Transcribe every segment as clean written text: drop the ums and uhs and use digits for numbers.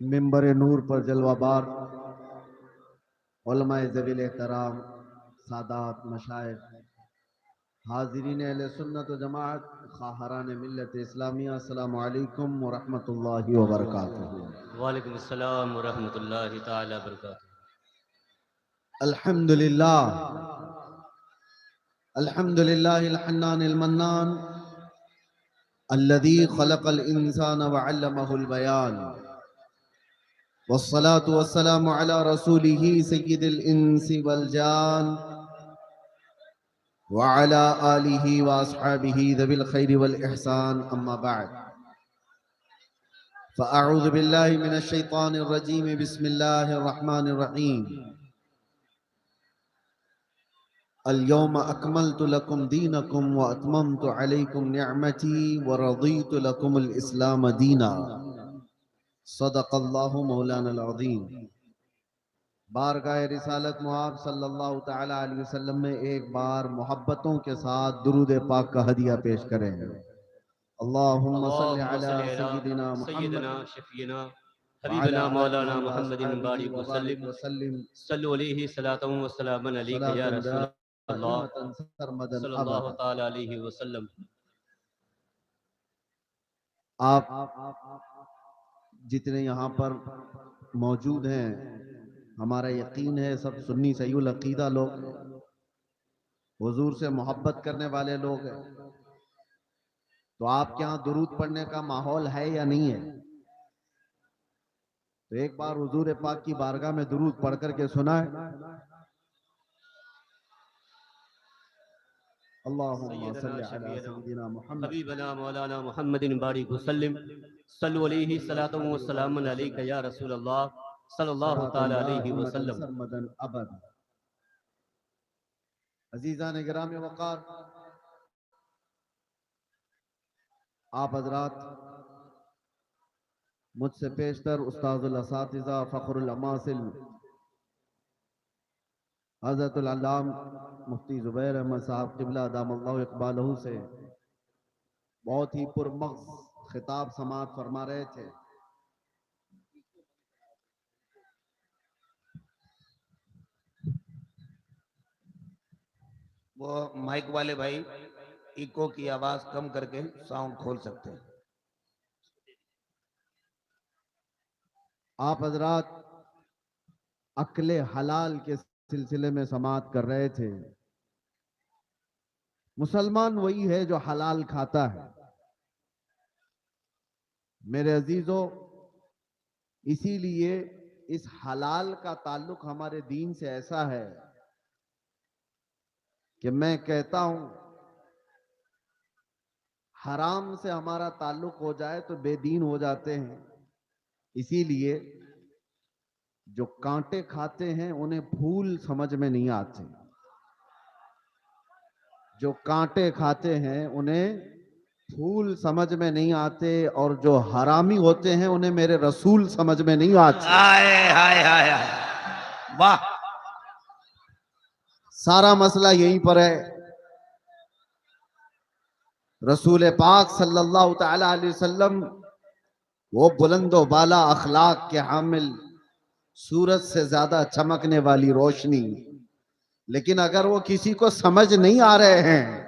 منبر نور پر جلوہ بار علماء ذویل احترام، سادات، مشائخ، حاضرین اہل سنت و جماعت، خواہران ملت اسلامیہ، السلام علیکم ورحمۃ اللہ وبرکاتہ۔ وعلیکم السلام ورحمۃ اللہ تعالی وبرکاتہ۔ الحمدللہ الحمدللہ الحنان المنان الذي خلق الانسان وعلمه البيان، والصلاة والسلام على رسوله سید الانس والجان وعلى آلہ واصحابہ ذوی الخیر والاحسان، اما بعد فاعوذ باللہ من الشیطان الرجیم، بسم اللہ الرحمن الرحیم۔ اليوم اکملت لکم دینکم واتممت علیکم نعمتی ورضیت لکم الاسلام دینا، صدق اللہ مولانا العظیم۔ بارگاہ رسالت معاب صلی اللہ تعالی علیہ وسلم میں ایک بار محبتوں کے ساتھ درود پاک کا ہدیہ پیش کریں۔ اللہم صلی اللہم علی صلی علی سیدنا محمد سیدنا شفینا وعلی حبیبنا مولانا آلہ محمد واصحابہ مبارک وبارک وسلم وسلم، صلو علیہ صلاۃ و سلام علیک یا صلاۃ رسول اللہ دائمۃ سرمدا صلی اللہ ابدا۔ تعالی علیہ وسلم۔ آپ جتنے یہاں پر موجود ہیں، ہمارا یقین ہے سب سنی صحیح العقیدہ لوگ ہیں، حضور سے محبت کرنے والے لوگ ہیں۔ تو آپ کے ہاں درود پڑھنے کا ماحول ہے یا نہیں ہے؟ تو ایک بار حضور پاک کی بارگاہ میں درود پڑھ کر کے سنائیں۔ اللہم سیدنا صلی علی شفینا سیدنا محمد حبیبنا مولانا محمد مبارک وسلم صلو علیہ صلاۃ و سلام علیک یا رسول اللہ صلی اللہ صلاۃ تعالی علیہ دائمۃ وسلم۔ سرمدا ابدا۔ عزیزان گرامی وقار، آپ حضرات مجھ سے پیشتر استاذ الاساتذہ فخر الاماثل حضرت العلام مفتی زبیر احمد صاحب قبلہ دام اللہ اقبالہ سے بہت ہی پرمغز خطاب سماعت فرما رہے تھے۔ وہ مائک والے بھائی ایکو کی آواز کم کر کے ساؤنڈ کھول سکتے ہیں۔ آپ حضرات اکل حلال کے سلسلے میں سماعت کر رہے تھے۔ مسلمان وہی ہے جو حلال کھاتا ہے۔ میرے عزیزو، اسی لیے اس حلال کا تعلق ہمارے دین سے ایسا ہے کہ میں کہتا ہوں حرام سے ہمارا تعلق ہو جائے تو بے دین ہو جاتے ہیں۔ اسی لیے جو کانٹے کھاتے ہیں انہیں پھول سمجھ میں نہیں آتے، جو کانٹے کھاتے ہیں انہیں پھول سمجھ میں نہیں آتے، اور جو حرامی ہوتے ہیں انہیں میرے رسول سمجھ میں نہیں آتے۔ ہائے ہائے ہائے ہائے، واہ! سارا مسئلہ یہیں پر ہے۔ رسول پاک صلی اللہ تعالی علیہ وسلم وہ بلند و بالا اخلاق کے حامل، سورج سے زیادہ چمکنے والی روشنی، لیکن اگر وہ کسی کو سمجھ نہیں آ رہے ہیں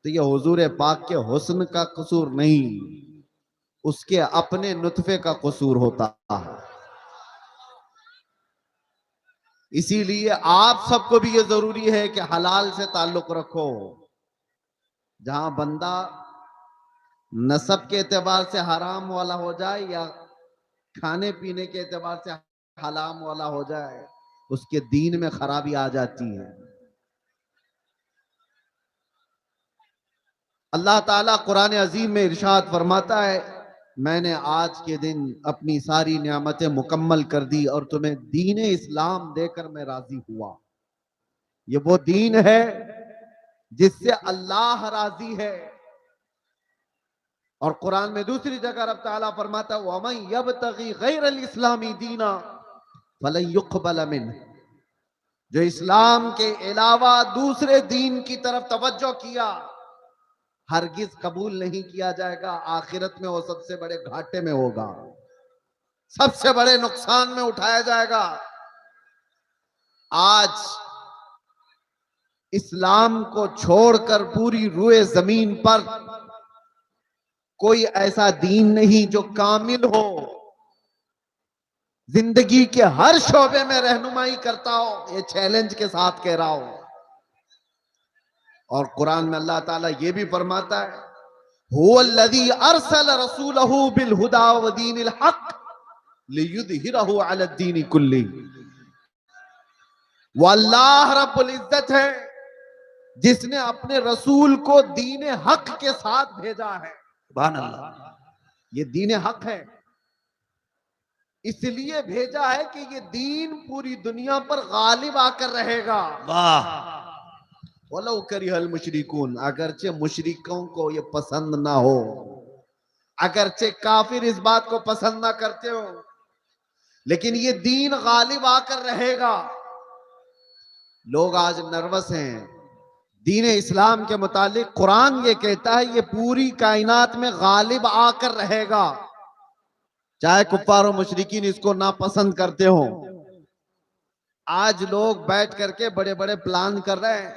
تو یہ حضور پاک کے حسن کا قصور نہیں، اس کے اپنے نطفے کا قصور ہوتا ہے۔ اسی لیے آپ سب کو بھی یہ ضروری ہے کہ حلال سے تعلق رکھو۔ جہاں بندہ نسب کے اعتبار سے حرام والا ہو جائے یا کھانے پینے کے اعتبار سے حرام والا ہو جائے، اس کے دین میں خرابی آ جاتی ہے۔ اللہ تعالیٰ قرآن عظیم میں ارشاد فرماتا ہے، میں نے آج کے دن اپنی ساری نعمتیں مکمل کر دی اور تمہیں دین اسلام دے کر میں راضی ہوا۔ یہ وہ دین ہے جس سے اللہ راضی ہے۔ اور قرآن میں دوسری جگہ رب تعالیٰ فرماتا ہے وَمَن يَبْتَغِي غَيْرَ الْإِسْلَامِ دِينًا فَلَن يُقْبَلَ مِنْهُ، جو اسلام کے علاوہ دوسرے دین کی طرف توجہ کیا ہرگز قبول نہیں کیا جائے گا، آخرت میں وہ سب سے بڑے گھاٹے میں ہوگا۔ سب سے بڑے نقصان میں اٹھایا جائے گا۔ آج اسلام کو چھوڑ کر پوری روئے زمین پر کوئی ایسا دین نہیں جو کامل ہو، زندگی کے ہر شعبے میں رہنمائی کرتا ہو، یہ چیلنج کے ساتھ کہہ رہا ہوں۔ اور قرآن میں اللہ تعالیٰ یہ بھی فرماتا ہے هو الذي ارسل رسوله بالهدى ودين الحق ليظهره على الدين كله۔ وہ اللہ رب العزت ہے جس نے اپنے رسول کو دین حق کے ساتھ بھیجا ہے۔ سبحان اللہ۔ یہ دین حق ہے، اس لیے بھیجا ہے کہ یہ دین پوری دنیا پر غالب آ کر رہے گا۔ واہ، وَلَوْ كَرِهَ الْمُشْرِكُونَ، اگرچہ مشرکوں کو یہ پسند نہ ہو، اگرچہ کافر اس بات کو پسند نہ کرتے ہو، لیکن یہ دین غالب آ کر رہے گا۔ لوگ آج نروس ہیں دین اسلام کے متعلق۔ قرآن یہ کہتا ہے یہ پوری کائنات میں غالب آ کر رہے گا، چاہے کفار و مشرکین اس کو ناپسند کرتے ہوں۔ آج لوگ بیٹھ کر کے بڑے بڑے پلان کر رہے ہیں،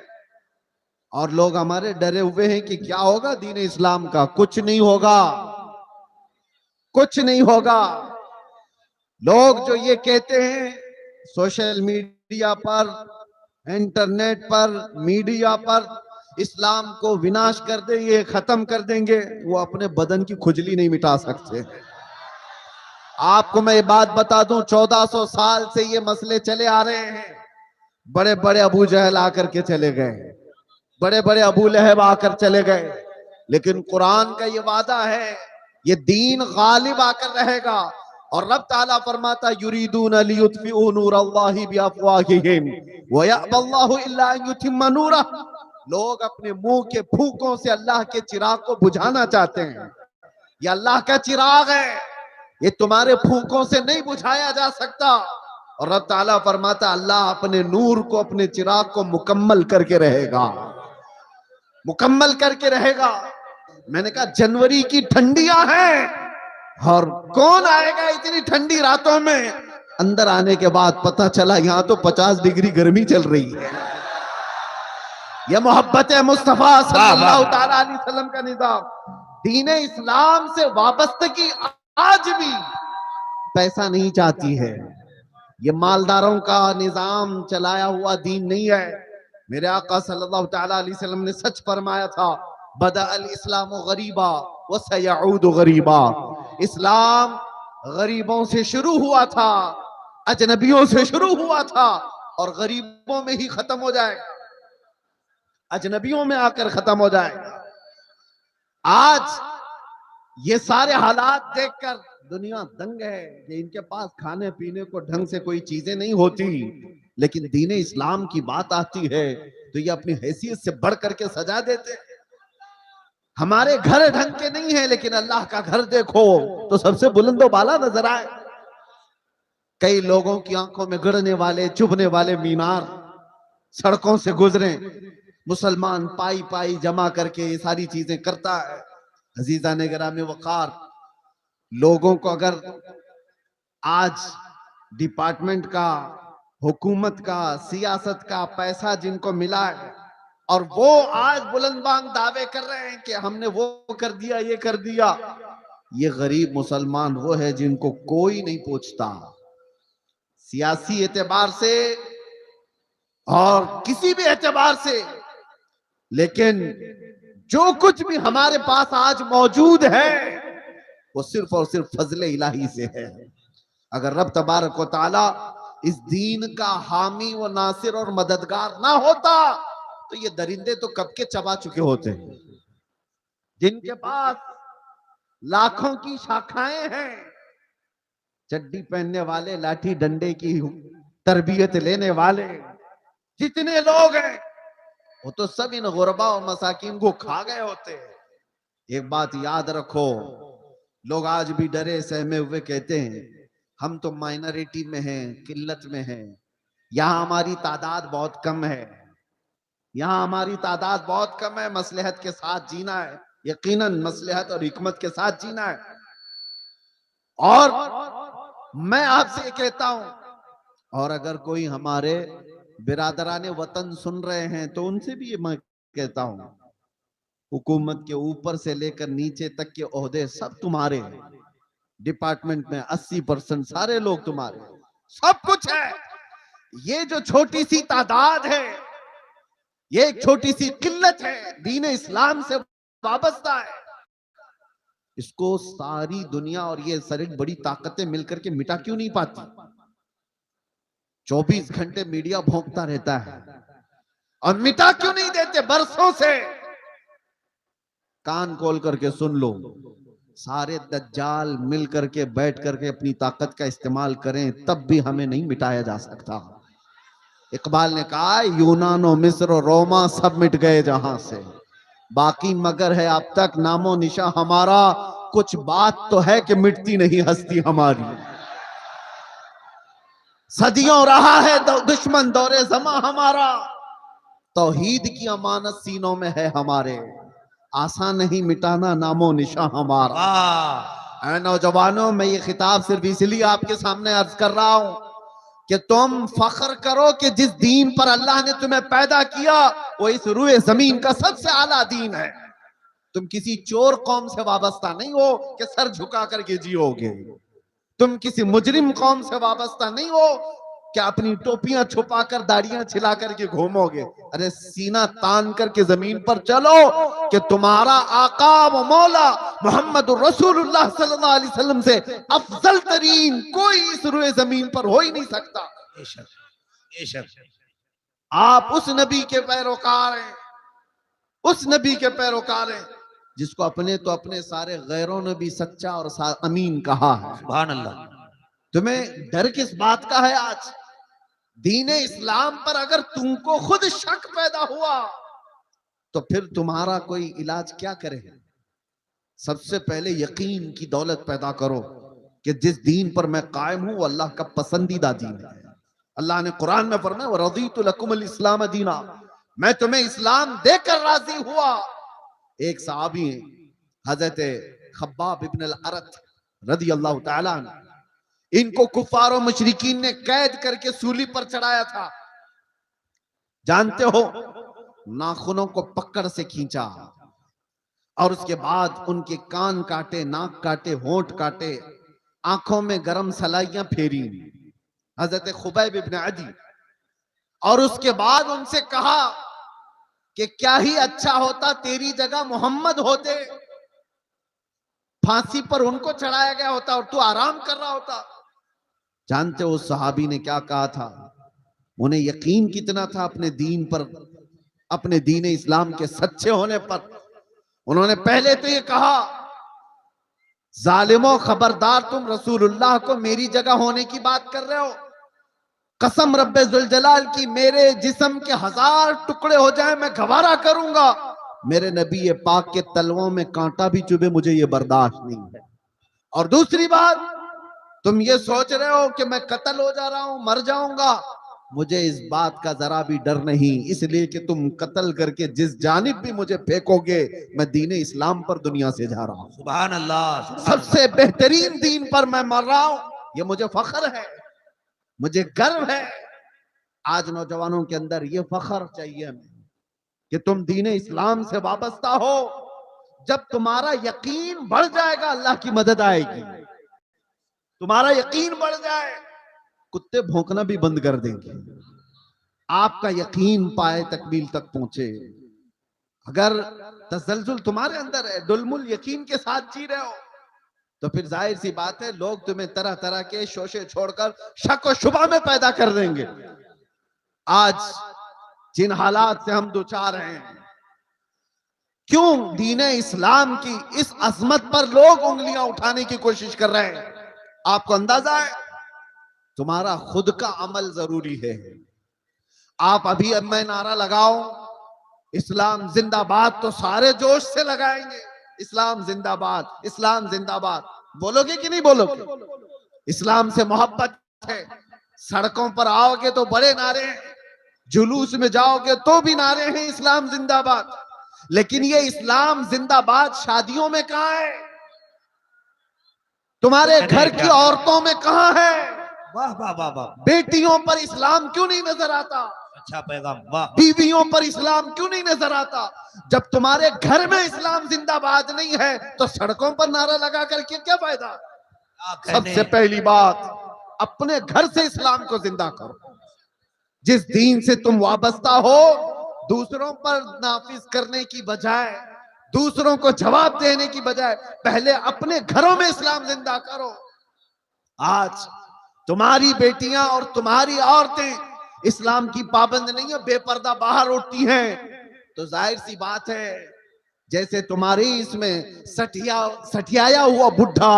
اور لوگ ہمارے ڈرے ہوئے ہیں کہ کیا ہوگا دین اسلام کا۔ کچھ نہیں ہوگا، کچھ نہیں ہوگا۔ لوگ جو یہ کہتے ہیں سوشل میڈیا پر، انٹرنیٹ پر، میڈیا پر، اسلام کو وناش کر دیں، یہ ختم کر دیں گے، وہ اپنے بدن کی کھجلی نہیں مٹا سکتے۔ آپ کو میں یہ بات بتا دوں، 1400 سال سے یہ مسئلے چلے آ رہے ہیں۔ بڑے بڑے ابو جہل آ کر کے چلے گئے، بڑے بڑے ابو لہب آ کر چلے گئے، لیکن قرآن کا یہ وعدہ ہے یہ دین غالب آ کر رہے گا۔ اور رب تعالیٰ فرماتا یریدون لیطفئوا نور اللہ بافواہہم ویأبی اللہ الا ان یتم نورہ۔ لوگ اپنے منہ کے پھونکوں سے اللہ کے چراغ کو بجھانا چاہتے ہیں۔ یہ اللہ کا چراغ ہے، یہ تمہارے پھونکوں سے نہیں بجھایا جا سکتا۔ اور رب تعالیٰ فرماتا اللہ اپنے نور کو، اپنے چراغ کو مکمل کر کے رہے گا، مکمل کر کے رہے گا۔ میں نے کہا جنوری کی ٹھنڈیاں ہیں، اور کون آئے گا اتنی ٹھنڈی راتوں میں؟ اندر آنے کے بعد پتہ چلا یہاں تو 50 ڈگری گرمی چل رہی ہے۔ یہ محبت مصطفیٰ صلی اللہ تعالیٰ علیہ وسلم کا نظام۔ دین اسلام سے وابستگی آج بھی پیسہ نہیں چاہتی ہے، یہ مالداروں کا نظام چلایا ہوا دین نہیں ہے۔ میرے آقا صلی اللہ تعالیٰ علیہ وسلم نے سچ فرمایا تھا بدأ الاسلام غریبا وسیعود غریبا۔ اسلام غریبوں سے شروع ہوا تھا، اجنبیوں سے شروع ہوا تھا، اور غریبوں میں ہی ختم ہو جائے گا، اجنبیوں میں آ کر ختم ہو جائے گا۔ آج یہ سارے حالات دیکھ کر دنیا دنگ ہے کہ ان کے پاس کھانے پینے کو ڈھنگ سے کوئی چیزیں نہیں ہوتی، لیکن دین اسلام کی بات آتی ہے تو یہ اپنی حیثیت سے بڑھ کر کے سجا دیتے ہیں۔ ہمارے گھر ڈھنگ کے نہیں ہیں، لیکن اللہ کا گھر دیکھو تو سب سے بلند و بالا نظر آئے۔ کئی لوگوں کی آنکھوں میں گڑنے والے، چبھنے والے مینار سڑکوں سے گزریں، مسلمان پائی پائی جمع کر کے یہ ساری چیزیں کرتا ہے۔ عزیزان گرامی وقار، لوگوں کو اگر آج ڈپارٹمنٹ کا، حکومت کا، سیاست کا پیسہ جن کو ملا ہے، اور وہ آج بلند بانگ دعوے کر رہے ہیں کہ ہم نے وہ کر دیا، یہ کر دیا، یہ غریب مسلمان وہ ہے جن کو کوئی نہیں پوچھتا سیاسی اعتبار سے اور کسی بھی اعتبار سے، لیکن جو کچھ بھی ہمارے پاس آج موجود ہے وہ صرف اور صرف فضل الہی سے ہے۔ اگر رب تبارک و تعالی اس دین کا حامی و ناصر اور مددگار نہ ہوتا تو یہ درندے تو کب کے چبا چکے ہوتے ہیں۔ جن کے پاس لاکھوں کی شاخائیں ہیں، چڈی پہننے والے، لاٹھی ڈنڈے کی تربیت لینے والے جتنے لوگ ہیں وہ تو سب ان غربا اور مساکین کو کھا گئے ہوتے ہیں۔ ایک بات یاد رکھو، لوگ آج بھی ڈرے سہمے ہوئے کہتے ہیں ہم تو مائنریٹی میں ہیں، قلت میں ہیں، یہاں ہماری تعداد بہت کم ہے، یہاں ہماری تعداد بہت کم ہے، مصلحت کے ساتھ جینا ہے، یقیناً مصلحت اور حکمت کے ساتھ جینا ہے۔ اور میں آپ سے کہتا ہوں، اور اگر کوئی ہمارے برادران وطن سن رہے ہیں تو ان سے بھی میں کہتا ہوں، حکومت کے اوپر سے لے کر نیچے تک کے عہدے سب تمہارے ہیں، ڈپارٹمنٹ میں 80% سارے لوگ تمہارے، سب کچھ ہے۔ یہ جو چھوٹی سی تعداد ہے، یہ ایک چھوٹی سی قلت ہے، دین اسلام سے وابستہ ہے، اس کو ساری دنیا اور یہ ساری بڑی طاقتیں مل کر کے مٹا کیوں نہیں پاتی؟ 24 گھنٹے میڈیا بھونکتا رہتا ہے اور مٹا کیوں نہیں دیتے برسوں سے؟ کان کھول کر کے سن لو، سارے دجال مل کر کے بیٹھ کر کے اپنی طاقت کا استعمال کریں تب بھی ہمیں نہیں مٹایا جا سکتا۔ اقبال نے کہا یونان و مصر و روما سب مٹ گئے جہاں سے، باقی مگر ہے اب تک نام و نشاں ہمارا، کچھ بات تو ہے کہ مٹتی نہیں ہستی ہماری۔ صدیوں رہا ہے دشمن دور زماں ہمارا، توحید کی امانت سینوں میں ہے ہمارے، آسان نہیں مٹانا نام و نشاں ہمارا۔ اے نوجوانوں، میں یہ خطاب صرف اس لیے آپ کے سامنے عرض کر رہا ہوں کہ تم فخر کرو کہ جس دین پر اللہ نے تمہیں پیدا کیا وہ اس روئے زمین کا سب سے اعلیٰ دین ہے۔ تم کسی چور قوم سے وابستہ نہیں ہو کہ سر جھکا کر کے جیو گے، تم کسی مجرم قوم سے وابستہ نہیں ہو کہ اپنی ٹوپیاں چھپا کر داڑیاں چھلا کر کے گھومو گے، ارے سینہ تان کر کے زمین پر چلو کہ تمہارا آقا و مولا محمد رسول اللہ صلی اللہ علیہ وسلم سے افضل ترین کوئی اس روئے زمین پر ہو ہی نہیں سکتا۔ بے شک آپ اس نبی کے پیروکار ہیں، اس نبی کے پیروکار ہیں جس کو اپنے تو اپنے سارے غیروں نے بھی سچا اور امین کہا ہے۔ سبحان اللہ۔ تمہیں ڈر کس بات کا ہے؟ آج دین اسلام پر اگر تم کو خود شک پیدا ہوا تو پھر تمہارا کوئی علاج کیا کرے؟ سب سے پہلے یقین کی دولت پیدا کرو کہ جس دین پر میں قائم ہوں وہ اللہ کا پسندیدہ دین ہے۔ اللہ نے قرآن میں فرمایا وَرَضِيتُ لَكُمُ الْإِسْلَامَ دِينًا، میں تمہیں اسلام دے کر راضی ہوا۔ ایک صحابی ہیں حضرت خباب ابن الارت رضی اللہ تعالیٰ عنہ، ان کو کفار و مشرکین نے قید کر کے سولی پر چڑھایا تھا، جانتے ہو ناخنوں کو پکڑ سے کھینچا اور اس کے بعد ان کے کان کاٹے، ناک کاٹے، ہونٹ کاٹے، آنکھوں میں گرم سلائیاں پھیری حضرت خبیب ابن عدی، اور اس کے بعد ان سے کہا کہ کیا ہی اچھا ہوتا تیری جگہ محمد ہوتے، پھانسی پر ان کو چڑھایا گیا ہوتا اور تو آرام کر رہا ہوتا۔ جانتے ہو اس صحابی نے کیا کہا تھا؟ انہیں یقین کتنا تھا اپنے دین پر، اپنے دین اسلام کے سچے ہونے پر۔ انہوں نے پہلے تو یہ کہا ظالموں خبردار، تم رسول اللہ کو میری جگہ ہونے کی بات کر رہے ہو، قسم رب ذوالجلال کی میرے جسم کے 1000 ٹکڑے ہو جائیں میں گوارا کروں گا، میرے نبی پاک کے تلووں میں کانٹا بھی چبھے مجھے یہ برداشت نہیں ہے۔ اور دوسری بات، تم یہ سوچ رہے ہو کہ میں قتل ہو جا رہا ہوں، مر جاؤں گا، مجھے اس بات کا ذرا بھی ڈر نہیں، اس لیے کہ تم قتل کر کے جس جانب بھی مجھے پھینکو گے میں دین اسلام پر دنیا سے جا رہا ہوں۔ سبحان اللہ۔ سب سے بہترین دین پر میں مر رہا ہوں، یہ مجھے فخر ہے، مجھے گرو ہے۔ آج نوجوانوں کے اندر یہ فخر چاہیے ہمیں کہ تم دین اسلام سے وابستہ ہو۔ جب تمہارا یقین بڑھ جائے گا اللہ کی مدد آئے گی، تمہارا یقین بڑھ جائے کتے بھونکنا بھی بند کر دیں گے، آپ کا یقین پائے تکمیل تک پہنچے۔ اگر تزلزل تمہارے اندر ہے، دلم یقین کے ساتھ جی رہے ہو، تو پھر ظاہر سی بات ہے لوگ تمہیں طرح طرح کے شوشے چھوڑ کر شک و شبہ میں پیدا کر دیں گے۔ آج جن حالات سے ہم دوچار ہیں، کیوں دین اسلام کی اس عظمت پر لوگ انگلیاں اٹھانے کی کوشش کر رہے ہیں؟ آپ کو اندازہ ہے تمہارا خود کا عمل ضروری ہے۔ آپ ابھی اب میں نعرہ لگاؤ اسلام زندہ باد تو سارے جوش سے لگائیں گے، اسلام زندہ باد، اسلام زندہ باد، بولو گے کہ نہیں بولو گے؟ اسلام سے محبت ہے، سڑکوں پر آؤ گے تو بڑے نعرے ہیں، جلوس میں جاؤ گے تو بھی نعرے ہیں اسلام زندہ باد، لیکن یہ اسلام زندہ باد شادیوں میں کہاں ہے؟ تمہارے گھر کی عورتوں میں کہاں ہے؟ واہ واہ واہ واہ، بیٹیوں پر اسلام کیوں نہیں نظر آتا؟ اچھا پیغام، واہ، بیویوں پر اسلام کیوں نہیں نظر آتا؟ جب تمہارے گھر میں اسلام زندہ باد نہیں ہے تو سڑکوں پر نعرہ لگا کر کے کیا فائدہ؟ سب سے پہلی بات، اپنے گھر سے اسلام کو زندہ کرو۔ جس دین سے تم وابستہ ہو، دوسروں پر نافذ کرنے کی بجائے، دوسروں کو جواب دینے کی بجائے، پہلے اپنے گھروں میں اسلام زندہ کرو۔ آج تمہاری بیٹیاں اور تمہاری عورتیں اسلام کی پابند نہیں ہیں، بے پردہ باہر اٹھتی ہیں، تو ظاہر سی بات ہے جیسے تمہاری اس میں سٹھیایا ہوا بڈھا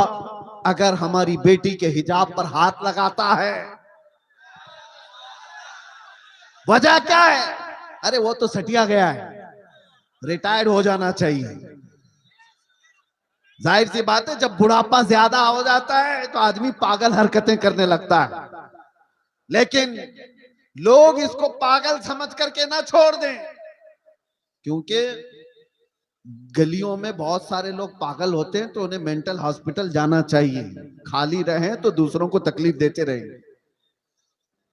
اگر ہماری بیٹی کے حجاب پر ہاتھ لگاتا ہے، وجہ کیا ہے؟ ارے وہ تو سٹیا گیا ہے، ریٹائرڈ ہو جانا چاہیے۔ ظاہر سی بات ہے جب بڑھاپا زیادہ ہو جاتا ہے تو آدمی پاگل حرکتیں کرنے لگتا ہے، لیکن لوگ اس کو پاگل سمجھ کر کے نہ چھوڑ دیں، کیونکہ گلیوں میں بہت سارے لوگ پاگل ہوتے ہیں تو انہیں مینٹل ہاسپٹل جانا چاہیے، خالی رہیں تو دوسروں کو تکلیف دیتے رہیں۔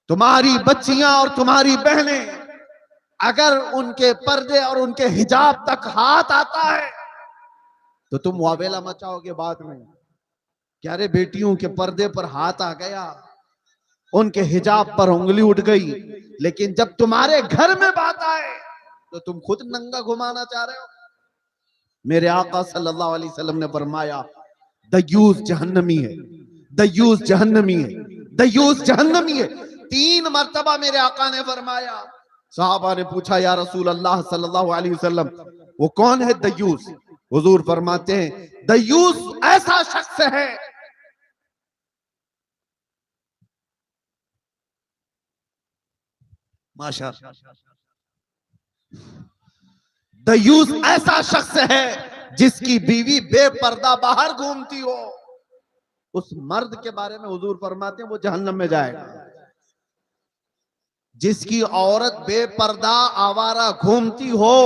تمہاری بچیاں اور تمہاری بہنیں اگر ان کے پردے اور ان کے حجاب تک ہاتھ آتا ہے تو تم واویلا مچاؤ گے بعد میں کہ ارے بیٹیوں کے پردے پر ہاتھ آ گیا، ان کے حجاب پر انگلی اٹھ گئی، لیکن جب تمہارے گھر میں بات آئے تو تم خود ننگا گھمانا چاہ رہے ہو۔ میرے آقا صلی اللہ علیہ وسلم نے فرمایا دیوس جہنمی ہے، دیوس جہنمی ہے، دیوس جہنمی ہے، 3 مرتبہ میرے آقا نے فرمایا۔ صحابہ نے پوچھا یا رسول اللہ صلی اللہ علیہ وسلم وہ کون ہے دیوس؟ حضور فرماتے ہیں دیوس ایسا شخص ہے ماشاء دیوس ایسا شخص ہے جس کی بیوی بے پردہ باہر گھومتی ہو، اس مرد کے بارے میں حضور فرماتے ہیں وہ جہنم میں جائے گا۔ جس کی عورت بے پردہ آوارہ گھومتی ہو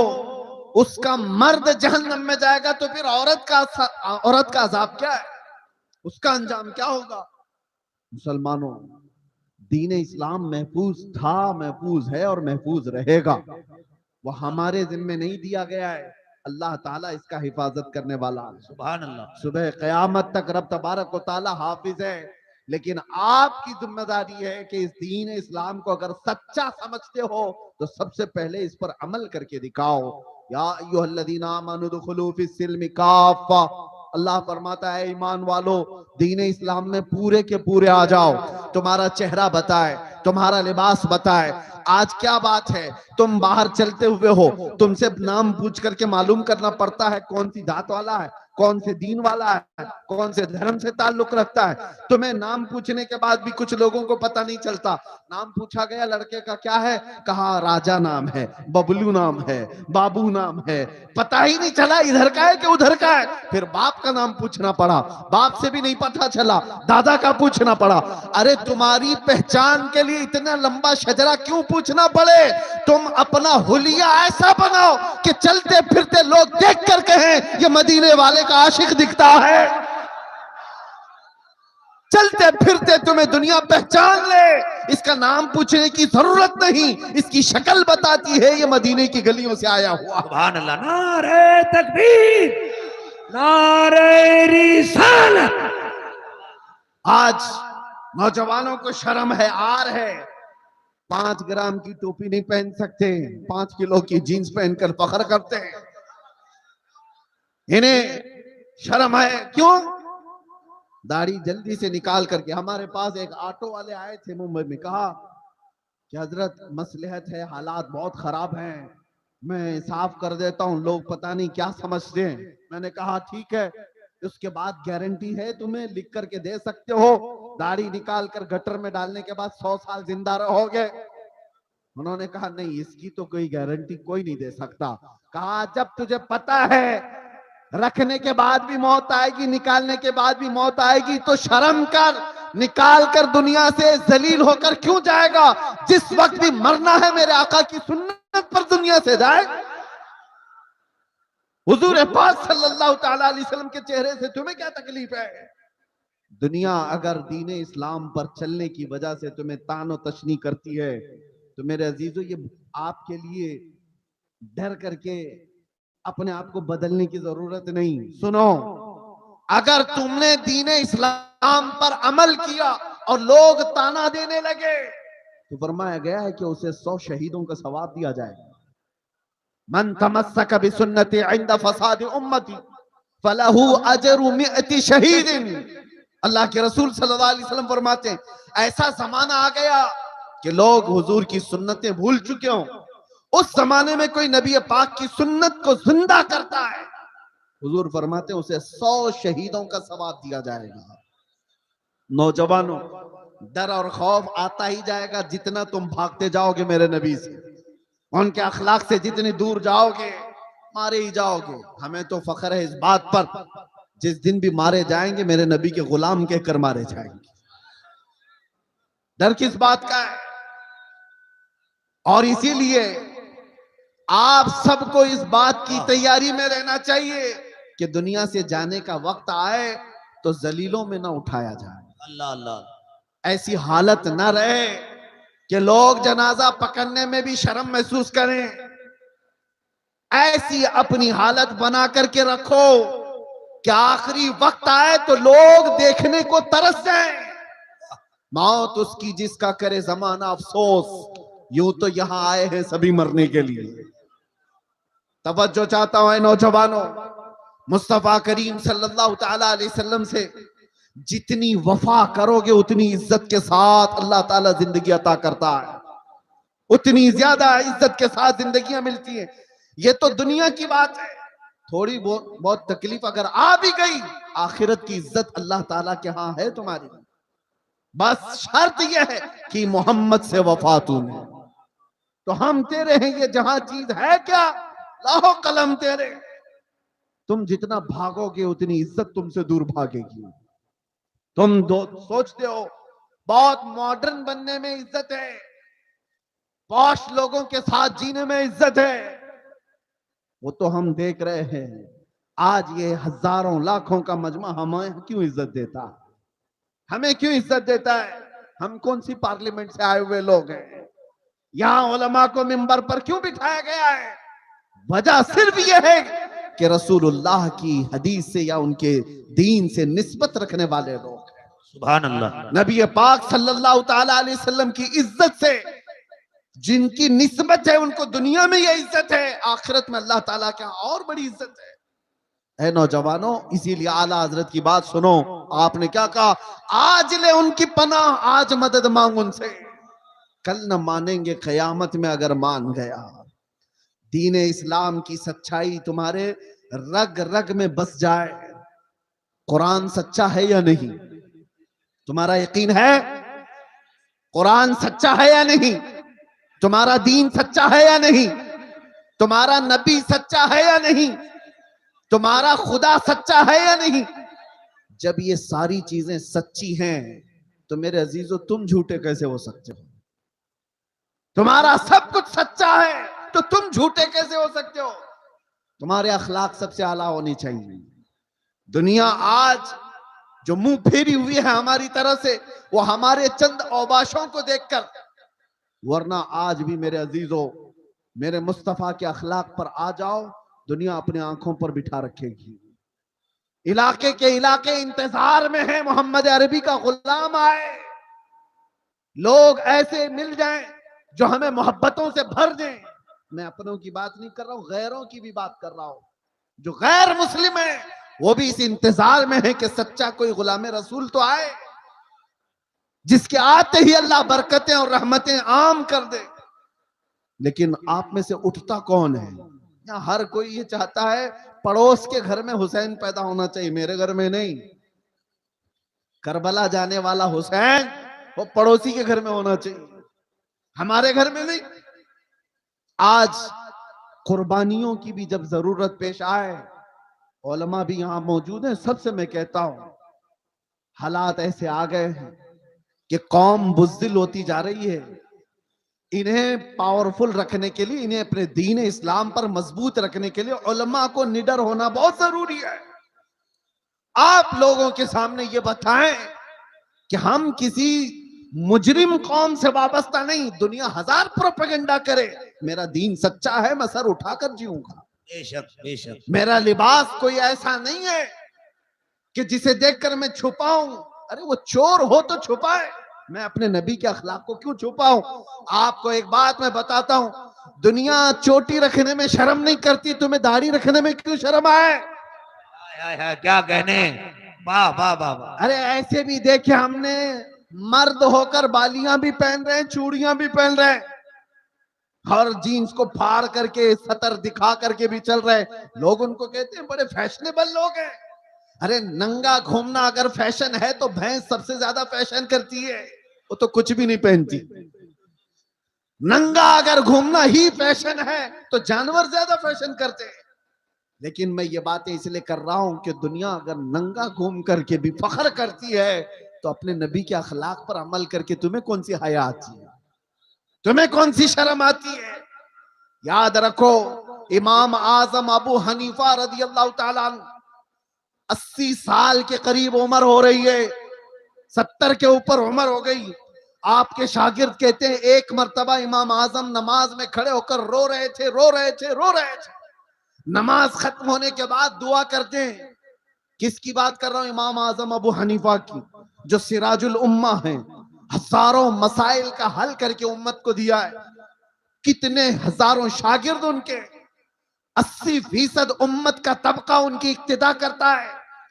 اس کا مرد جہنم میں جائے گا، تو پھر عورت کا عذاب کیا ہے؟ اس کا انجام کیا ہوگا؟ مسلمانوں، دین اسلام محفوظ تھا، محفوظ ہے اور محفوظ رہے گا۔ وہ ہمارے ذمہ نہیں دیا گیا ہے، اللہ تعالیٰ اس کا حفاظت کرنے والا ہے۔ سبحان اللہ، صبح قیامت تک رب تبارک و تعالیٰ حافظ ہے، لیکن آپ کی ذمہ داری ہے کہ اس دین اسلام کو اگر سچا سمجھتے ہو تو سب سے پہلے اس پر عمل کر کے دکھاؤ۔ یا ایھا الذین آمنوا ادخلوا فی السلم کافہ، اللہ فرماتا ہے ایمان والو دین اسلام میں پورے کے پورے آ جاؤ۔ تمہارا چہرہ بتائے، تمہارا لباس بتائے۔ آج کیا بات ہے، تم باہر چلتے ہوئے ہو، تم سے نام پوچھ کر کے معلوم کرنا پڑتا ہے کون سی ذات والا ہے، کون سے دین والا ہے، کون سے دھرم سے تعلق رکھتا ہے۔ تمہیں نام پوچھنے کے بعد بھی کچھ لوگوں کو پتہ نہیں چلتا۔ نام پوچھا گیا لڑکے کا کیا ہے، کہا راجہ نام ہے، ببلو نام ہے، بابو نام ہے، پتہ ہی نہیں چلا ادھر کا ہے کہ ادھر کا ہے۔ پھر باپ کا نام پوچھنا پڑا، باپ سے بھی نہیں پتہ چلا، دادا کا پوچھنا پڑا۔ ارے تمہاری پہچان کے لیے اتنا لمبا شجرہ کیوں پوچھنا پڑے؟ تم اپنا حلیہ ایسا بناؤ کہ چلتے پھرتے لوگ دیکھ کر کہیں یہ مدینے والے کا عاشق دکھتا ہے۔ چلتے پھرتے تمہیں دنیا پہچان لے، اس کا نام پوچھنے کی ضرورت نہیں، اس کی شکل بتاتی ہے یہ مدینے کی گلیوں سے آیا ہوا۔ سبحان اللہ، نعرہ تکبیر، نعرہ رسالت۔ آج نوجوانوں کو شرم ہے، عار ہے، 5 گرام کی ٹوپی نہیں پہن سکتے، 5 کلو کی جینز پہن کر فخر کرتے ہیں۔ انہیں شرم ہے، کیوں؟ داڑھی جلدی سے نکال کر کے۔ ہمارے پاس ایک آٹو والے آئے تھے ممبئی میں، کہا کہ حضرت مصلحت ہے، حالات بہت خراب ہیں، میں صاف کر دیتا ہوں، لوگ پتہ نہیں کیا سمجھتے ہیں۔ میں نے کہا ٹھیک ہے، اس کے بعد گارنٹی ہے تمہیں، لکھ کر کے دے سکتے ہو، داڑھی نکال کر گٹر میں ڈالنے کے بعد 100 سال زندہ رہو گے؟ انہوں نے کہا نہیں، اس کی تو کوئی گارنٹی کوئی نہیں دے سکتا۔ کہا جب تجھے پتہ ہے رکھنے کے بعد بھی موت آئے گی، نکالنے کے بعد بھی موت آئے گی، تو شرم کر، نکال کر دنیا سے ذلیل ہو کر کیوں جائے گا؟ جس وقت بھی مرنا ہے میرے آقا کی سنت پر دنیا سے جائے۔ حضور پاک صلی اللہ تعالیٰ علیہ وسلم کے چہرے سے تمہیں کیا تکلیف ہے؟ دنیا اگر دین اسلام پر چلنے کی وجہ سے تمہیں تان و تشنی کرتی ہے تو میرے عزیزو یہ آپ کے لیے ڈر کر کے اپنے آپ کو بدلنے کی ضرورت نہیں. سنو، اگر تم نے دین اسلام پر عمل کیا اور لوگ تانا دینے لگے تو فرمایا گیا ہے کہ اسے 100 شہیدوں کا ثواب دیا جائے. من تمسک بسنتی عند فساد امتی فلہ اجر 100 شہید. اللہ کے رسول صلی اللہ علیہ وسلم فرماتے ہیں ایسا زمانہ آ گیا کہ لوگ حضور کی سنتیں بھول چکے ہوں. اس زمانے میں کوئی نبی پاک کی سنت کو زندہ کرتا ہے، حضور فرماتے ہیں اسے 100 شہیدوں کا ثواب دیا جائے گا. نوجوانوں، ڈر اور خوف آتا ہی جائے گا جتنا تم بھاگتے جاؤ گے میرے نبی سے، ان کے اخلاق سے جتنی دور جاؤ گے مارے ہی جاؤ گے. ہمیں تو فخر ہے اس بات پر جس دن بھی مارے جائیں گے میرے نبی کے غلام کہہ کر مارے جائیں گے. ڈر کس بات کا ہے؟ اور اسی لیے آپ سب کو اس بات کی تیاری میں رہنا چاہیے کہ دنیا سے جانے کا وقت آئے تو ذلیلوں میں نہ اٹھایا جائے. اللہ اللہ. ایسی حالت نہ رہے کہ لوگ جنازہ پکڑنے میں بھی شرم محسوس کریں. ایسی اپنی حالت بنا کر کے رکھو کہ آخری وقت آئے تو لوگ دیکھنے کو ترس جائیں. موت اس کی جس کا کرے زمانہ افسوس، یوں تو یہاں آئے ہیں سبھی مرنے کے لیے. توجہ چاہتا ہوں اے نوجوانوں، مصطفیٰ کریم صلی اللہ تعالیٰ علیہ وسلم سے جتنی وفا کرو گے اتنی عزت کے ساتھ اللہ تعالیٰ زندگی عطا کرتا ہے، اتنی زیادہ عزت کے ساتھ زندگیاں ملتی ہیں. یہ تو دنیا کی بات ہے، تھوڑی بہت تکلیف اگر آ بھی گئی آخرت کی عزت اللہ تعالیٰ کے ہاں ہے تمہاری. بس شرط یہ ہے کہ محمد سے وفا تمہیں. تو ہم تیرے ہیں، یہ جہاں چیز ہے کیا؟ لاہو قلم تیرے. تم جتنا بھاگو گے اتنی عزت تم سے دور بھاگے گی. تم سوچتے ہو بہت ماڈرن بننے میں عزت ہے، پوش لوگوں کے ساتھ جینے میں عزت ہے. وہ تو ہم دیکھ رہے ہیں آج یہ ہزاروں لاکھوں کا مجمع ہمیں کیوں عزت دیتا ہے؟ ہمیں کیوں عزت دیتا ہے؟ ہم کون سی پارلیمنٹ سے آئے ہوئے لوگ ہیں؟ یہاں علماء کو منبر پر کیوں بٹھایا گیا ہے؟ وجہ صرف یہ ہے کہ رسول اللہ کی حدیث سے یا ان کے دین سے نسبت رکھنے والے لوگ ہیں. سبحان اللہ. نبی پاک صلی اللہ تعالیٰ علیہ وسلم کی عزت سے جن کی نسبت ہے ان کو دنیا میں یہ عزت ہے، آخرت میں اللہ تعالیٰ کے اور بڑی عزت ہے. اے نوجوانوں، اسی لیے اعلیٰ حضرت کی بات سنو. آپ نے کیا کہا؟ آج لے ان کی پناہ، آج مدد مانگ ان سے، کل نہ مانیں گے قیامت میں اگر مان گیا. دین اسلام کی سچائی تمہارے رگ رگ میں بس جائے. قرآن سچا ہے یا نہیں؟ تمہارا یقین ہے قرآن سچا ہے یا نہیں؟ تمہارا دین سچا ہے یا نہیں؟ تمہارا نبی سچا ہے یا نہیں؟ تمہارا خدا سچا ہے یا نہیں؟ جب یہ ساری چیزیں سچی ہیں تو میرے عزیزو تم جھوٹے کیسے ہو سکتے ہو؟ تمہارا سب کچھ سچا ہے تو تم جھوٹے کیسے ہو سکتے ہو؟ تمہارے اخلاق سب سے اعلیٰ ہونی چاہیے. دنیا آج جو منہ پھیری ہوئی ہے ہماری طرف سے وہ ہمارے چند اوباشوں کو دیکھ کر، ورنہ آج بھی میرے عزیزو میرے مصطفیٰ کے اخلاق پر آ جاؤ، دنیا اپنے آنکھوں پر بٹھا رکھے گی. علاقے کے علاقے انتظار میں ہیں محمد عربی کا غلام آئے. لوگ ایسے مل جائیں جو ہمیں محبتوں سے بھر دیں. میں اپنوں کی بات نہیں کر رہا ہوں، غیروں کی بھی بات کر رہا ہوں. جو غیر مسلم ہیں وہ بھی اس انتظار میں ہے کہ سچا کوئی غلام رسول تو آئے جس کے آتے ہی اللہ برکتیں اور رحمتیں عام کر دے. لیکن آپ میں سے اٹھتا کون ہے؟ ہر کوئی یہ چاہتا ہے پڑوس کے گھر میں حسین پیدا ہونا چاہیے، میرے گھر میں نہیں. کربلا جانے والا حسین وہ پڑوسی کے گھر میں ہونا چاہیے، ہمارے گھر میں نہیں. آج قربانیوں کی بھی جب ضرورت پیش آئے، علماء بھی یہاں موجود ہیں، سب سے میں کہتا ہوں حالات ایسے آ گئے ہیں کہ قوم بزدل ہوتی جا رہی ہے. انہیں پاورفل رکھنے کے لیے، انہیں اپنے دین اسلام پر مضبوط رکھنے کے لیے علماء کو نڈر ہونا بہت ضروری ہے. آپ لوگوں کے سامنے یہ بتائیں کہ ہم کسی مجرم قوم سے وابستہ نہیں. دنیا ہزار پروپیگنڈا کرے, میرا دین سچا ہے, میں سر اٹھا کر جیوں گا. بے شک بے شک. میرا لباس کوئی ایسا نہیں ہے کہ جسے دیکھ کر میں چھپاؤں. ارے وہ چور ہو تو چھپائے, میں اپنے نبی کے اخلاق کو کیوں چھپاؤں؟ آپ کو ایک بات میں بتاتا ہوں, دنیا چوٹی رکھنے میں شرم نہیں کرتی, تمہیں داڑھی رکھنے میں کیوں شرم آئے؟ کیا کہنے. واہ واہ واہ واہ. ارے ایسے بھی دیکھے ہم نے, مرد ہو کر بالیاں بھی پہن رہے ہیں, چوڑیاں بھی پہن رہے ہیں, اور جینز کو پھاڑ کر کے سطر دکھا کر کے بھی چل رہے ہیں. لوگ ان کو کہتے ہیں بڑے فیشنیبل لوگ ہیں. ارے ننگا گھومنا اگر فیشن ہے تو بھینس سب سے زیادہ فیشن کرتی ہے, وہ تو کچھ بھی نہیں پہنتی. ننگا اگر گھومنا ہی فیشن ہے تو جانور زیادہ فیشن کرتے ہیں. لیکن میں یہ باتیں اس لیے کر رہا ہوں کہ دنیا اگر ننگا گھوم کر کے بھی فخر کرتی ہے تو اپنے نبی کے اخلاق پر عمل کر کے تمہیں کون سی حیا آتی ہے, تمہیں کون سی شرم آتی ہے؟ یاد رکھو, امام اعظم ابو حنیفہ رضی اللہ تعالیٰ عنہ 80 سال کے قریب عمر ہو رہی ہے, 70 کے اوپر عمر ہو گئی. آپ کے شاگرد کہتے ہیں ایک مرتبہ امام اعظم نماز میں کھڑے ہو کر رو رہے تھے. نماز ختم ہونے کے بعد دعا کرتے ہیں. کس کی بات کر رہا ہوں؟ امام اعظم ابو حنیفہ کی, جو سراج الامہ ہیں, ہزاروں مسائل کا حل کر کے امت کو دیا ہے. کتنے ہزاروں شاگرد ان کے, 80% امت کا طبقہ ان کی اقتدا کرتا ہے,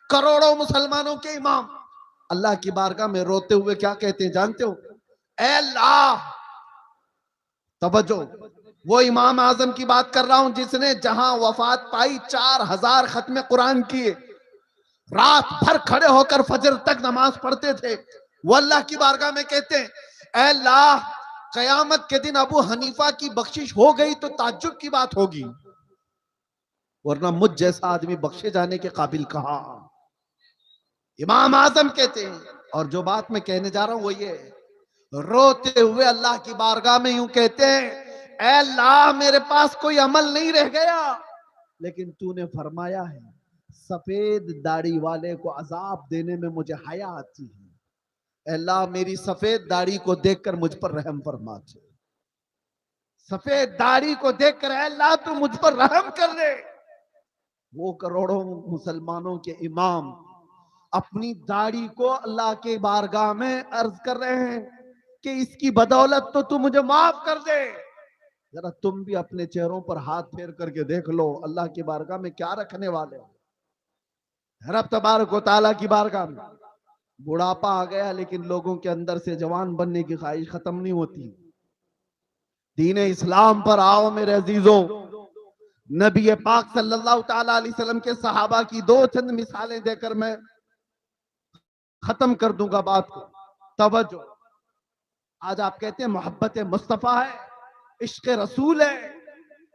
کروڑوں مسلمانوں کے امام. اللہ کی بارگاہ میں روتے ہوئے کیا کہتے ہیں جانتے ہو؟ اے اللہ, توجہ, وہ امام اعظم کی بات کر رہا ہوں جس نے جہاں وفات پائی 4000 ختم قرآن کیے, رات بھر کھڑے ہو کر فجر تک نماز پڑھتے تھے. وہ اللہ کی بارگاہ میں کہتے ہیں اے اللہ, قیامت کے دن ابو حنیفہ کی بخشش ہو گئی تو تعجب کی بات ہوگی, ورنہ مجھ جیسا آدمی بخشے جانے کے قابل کہاں. امام اعظم کہتے ہیں, اور جو بات میں کہنے جا رہا ہوں وہ یہ, روتے ہوئے اللہ کی بارگاہ میں یوں کہتے ہیں اے اللہ, میرے پاس کوئی عمل نہیں رہ گیا, لیکن تو نے فرمایا ہے سفید داڑھی والے کو عذاب دینے میں مجھے حیا آتی ہے. اے اللہ, میری سفید داڑھی کو دیکھ کر مجھ پر رحم فرما دے. سفید داڑھی کو دیکھ کر اے اللہ تو مجھ پر رحم کر دے. وہ کروڑوں مسلمانوں کے امام اپنی داڑھی کو اللہ کے بارگاہ میں عرض کر رہے ہیں کہ اس کی بدولت تو مجھے معاف کر دے. ذرا تم بھی اپنے چہروں پر ہاتھ پھیر کر کے دیکھ لو, اللہ کی بارگاہ میں کیا رکھنے والے ہو. رب تبارک و تعالیٰ کی بارگاہ میں بڑھاپا آ گیا, لیکن لوگوں کے اندر سے جوان بننے کی خواہش ختم نہیں ہوتی. دین اسلام پر آؤ میرے عزیزوں. نبی پاک صلی اللہ تعالیٰ علیہ وسلم کے صحابہ کی 2 چند مثالیں دے کر میں ختم کر دوں گا بات کو. توجہ, آج آپ کہتے ہیں محبت مصطفیٰ ہے, عشق رسول ہے,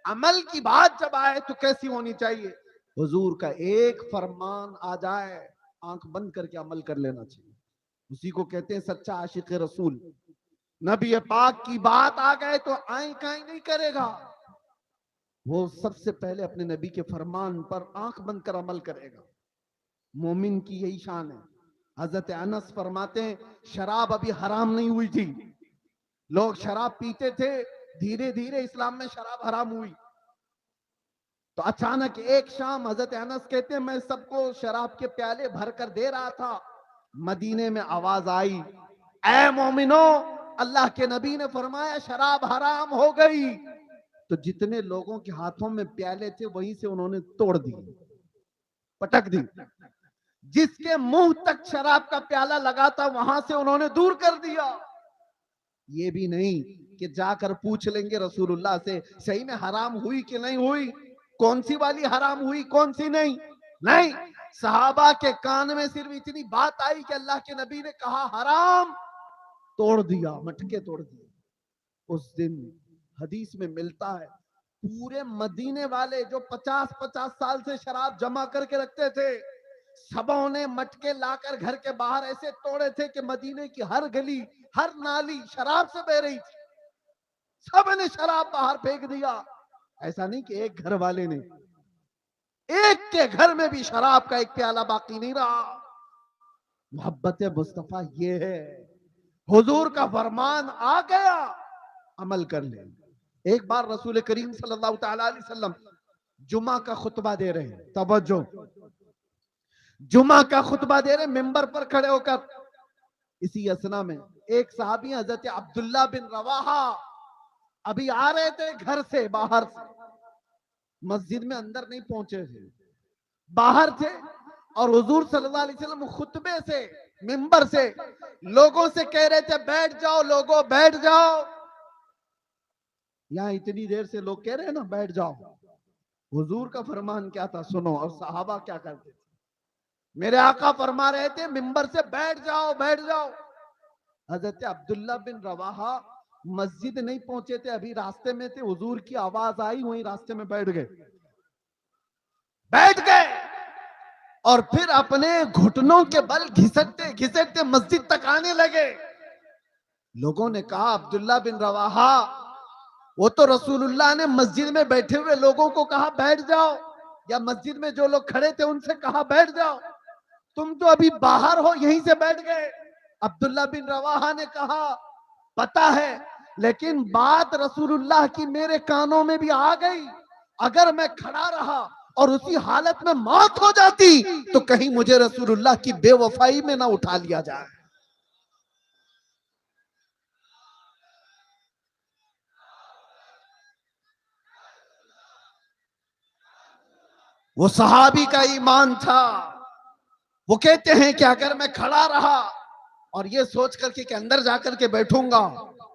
عمل کی بات جب آئے تو کیسی ہونی چاہیے؟ حضور کا ایک فرمان آ جائے, آنکھ بند کر کے عمل کر لینا چاہیے. اسی کو کہتے ہیں سچا عاشق رسول. نبی پاک کی بات آ گئے تو آئیں کائیں نہیں کرے گا, وہ سب سے پہلے اپنے نبی کے فرمان پر آنکھ بند کر عمل کرے گا. مومن کی یہی شان ہے. حضرت انس فرماتے ہیں شراب ابھی حرام نہیں ہوئی تھی, لوگ شراب پیتے تھے, دھیرے دھیرے اسلام میں شراب حرام ہوئی. تو اچانک ایک شام حضرت انس کہتے ہیں میں سب کو شراب کے پیالے بھر کر دے رہا تھا, مدینے میں آواز آئی اے مومنو, اللہ کے نبی نے فرمایا شراب حرام ہو گئی. تو جتنے لوگوں کے ہاتھوں میں پیالے تھے وہیں سے انہوں نے توڑ دی, پٹک دی. جس کے منہ تک شراب کا پیالہ لگا تھا وہاں سے انہوں نے دور کر دیا. یہ بھی نہیں کہ جا کر پوچھ لیں گے رسول اللہ سے صحیح میں حرام ہوئی کہ نہیں ہوئی, کون سی والی حرام ہوئی کون سی نہیں. نہیں, صحابہ کے کان میں صرف اتنی بات آئی کہ اللہ کے نبی نے کہا حرام, توڑ دیا, مٹکے توڑ دیے. اس دن حدیث میں ملتا ہے پورے مدینے والے جو 50 سال سے شراب جمع کر کے رکھتے تھے, سبوں نے مٹکے لا کر گھر کے باہر ایسے توڑے تھے کہ مدینے کی ہر گلی ہر نالی شراب سے بہ رہی تھی. سب نے شراب باہر پھینک دیا. ایسا نہیں کہ ایک گھر والے نے, ایک کے گھر میں بھی شراب کا ایک پیالہ باقی نہیں رہا. محبت مصطفیٰ یہ ہے. حضور کا فرمان آ گیا، عمل کر لیں. ایک بار رسول کریم صلی اللہ تعالی علیہ وسلم جمعہ کا خطبہ دے رہے ہیں. توجہ، جمعہ کا خطبہ دے رہے ہیں ممبر پر کھڑے ہو کر. اسی اسنا میں ایک صحابی حضرت عبداللہ بن رواحہ ابھی آ رہے تھے گھر سے، باہر سے. مسجد میں اندر نہیں پہنچے تھے، باہر تھے. اور حضور صلی اللہ علیہ وسلم خطبے سے، ممبر سے لوگوں سے کہہ رہے تھے بیٹھ جاؤ لوگوں، بیٹھ جاؤ. یہاں اتنی دیر سے لوگ کہہ رہے ہیں نا بیٹھ جاؤ. حضور کا فرمان کیا تھا سنو، اور صحابہ کیا کرتے تھے. میرے آقا فرما رہے تھے ممبر سے بیٹھ جاؤ بیٹھ جاؤ. حضرت عبداللہ بن رواحہ مسجد نہیں پہنچے تھے، ابھی راستے میں تھے. حضور کی آواز آئی، وہیں راستے میں بیٹھ گئے اور پھر اپنے گھٹنوں کے بل گھسٹتے گھسٹتے مسجد تک آنے لگے. لوگوں نے کہا عبداللہ بن رواحہ، وہ تو رسول اللہ نے مسجد میں بیٹھے ہوئے لوگوں کو کہا بیٹھ جاؤ، یا مسجد میں جو لوگ کھڑے تھے ان سے کہا بیٹھ جاؤ، تم تو ابھی باہر ہو یہیں سے بیٹھ گئے. عبداللہ بن رواحہ نے کہا پتا ہے، لیکن بات رسول اللہ کی میرے کانوں میں بھی آ گئی. اگر میں کھڑا رہا اور اسی حالت میں موت ہو جاتی تو کہیں مجھے رسول اللہ کی بے وفائی میں نہ اٹھا لیا جائے. وہ صحابی کا ایمان تھا. وہ کہتے ہیں کہ اگر میں کھڑا رہا اور یہ سوچ کر کہ اندر جا کر کے بیٹھوں گا،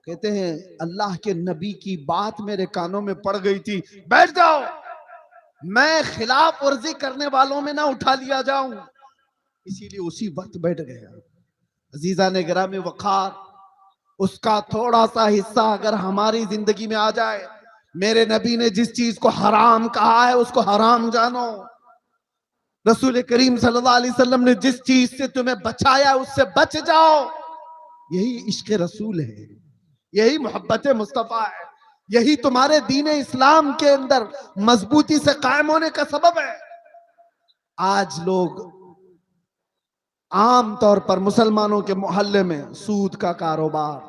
کہتے ہیں اللہ کے نبی کی بات میرے کانوں میں پڑ گئی تھی، بیٹھ جاؤ، میں خلاف ورزی کرنے والوں میں نہ اٹھا لیا جاؤں. اسی لیے اسی وقت بیٹھ گیا. عزیزان گرامی وقار، اس کا تھوڑا سا حصہ اگر ہماری زندگی میں آ جائے. میرے نبی نے جس چیز کو حرام کہا ہے اس کو حرام جانو. رسول کریم صلی اللہ علیہ وسلم نے جس چیز سے تمہیں بچایا اس سے بچ جاؤ. یہی عشق رسول ہے، یہی محبت مصطفیٰ ہے، یہی تمہارے دین اسلام کے اندر مضبوطی سے قائم ہونے کا سبب ہے. آج لوگ عام طور پر مسلمانوں کے محلے میں سود کا کاروبار،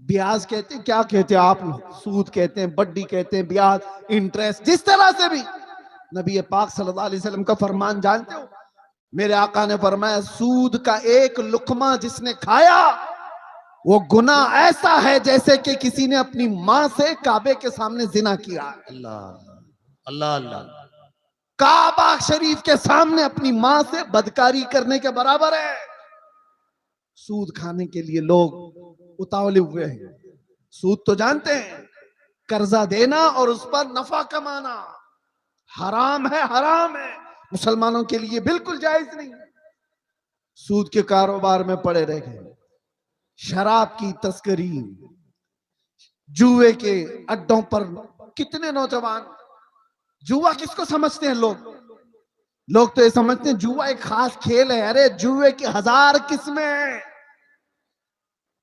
بیاج کہتے ہیں، کیا کہتے ہیں آپ لوگ؟ سود کہتے ہیں، بڈی کہتے ہیں، بیاج، انٹریسٹ، جس طرح سے بھی. نبی پاک صلی اللہ علیہ وسلم کا فرمان جانتے ہو؟ میرے آقا نے فرمایا سود کا ایک لقمہ جس نے کھایا وہ گناہ ایسا ہے جیسے کہ کسی نے اپنی ماں سے کعبے کے سامنے زنا کیا. اللہ اللہ اللہ، کعبہ شریف کے سامنے اپنی ماں سے بدکاری کرنے کے برابر ہے. سود کھانے کے لیے لوگ اتاولے ہوئے ہیں. سود تو جانتے ہیں، قرضہ دینا اور اس پر نفع کمانا حرام ہے، حرام ہے، مسلمانوں کے لیے بالکل جائز نہیں. سود کے کاروبار میں پڑے رہ گئے. شراب کی تسکری، جوئے کے اڈوں پر کتنے نوجوان. جوا کس کو سمجھتے ہیں لوگ تو یہ سمجھتے ہیں جوا ایک خاص کھیل ہے. ارے جوئے کی 1000 قسمیں ہیں.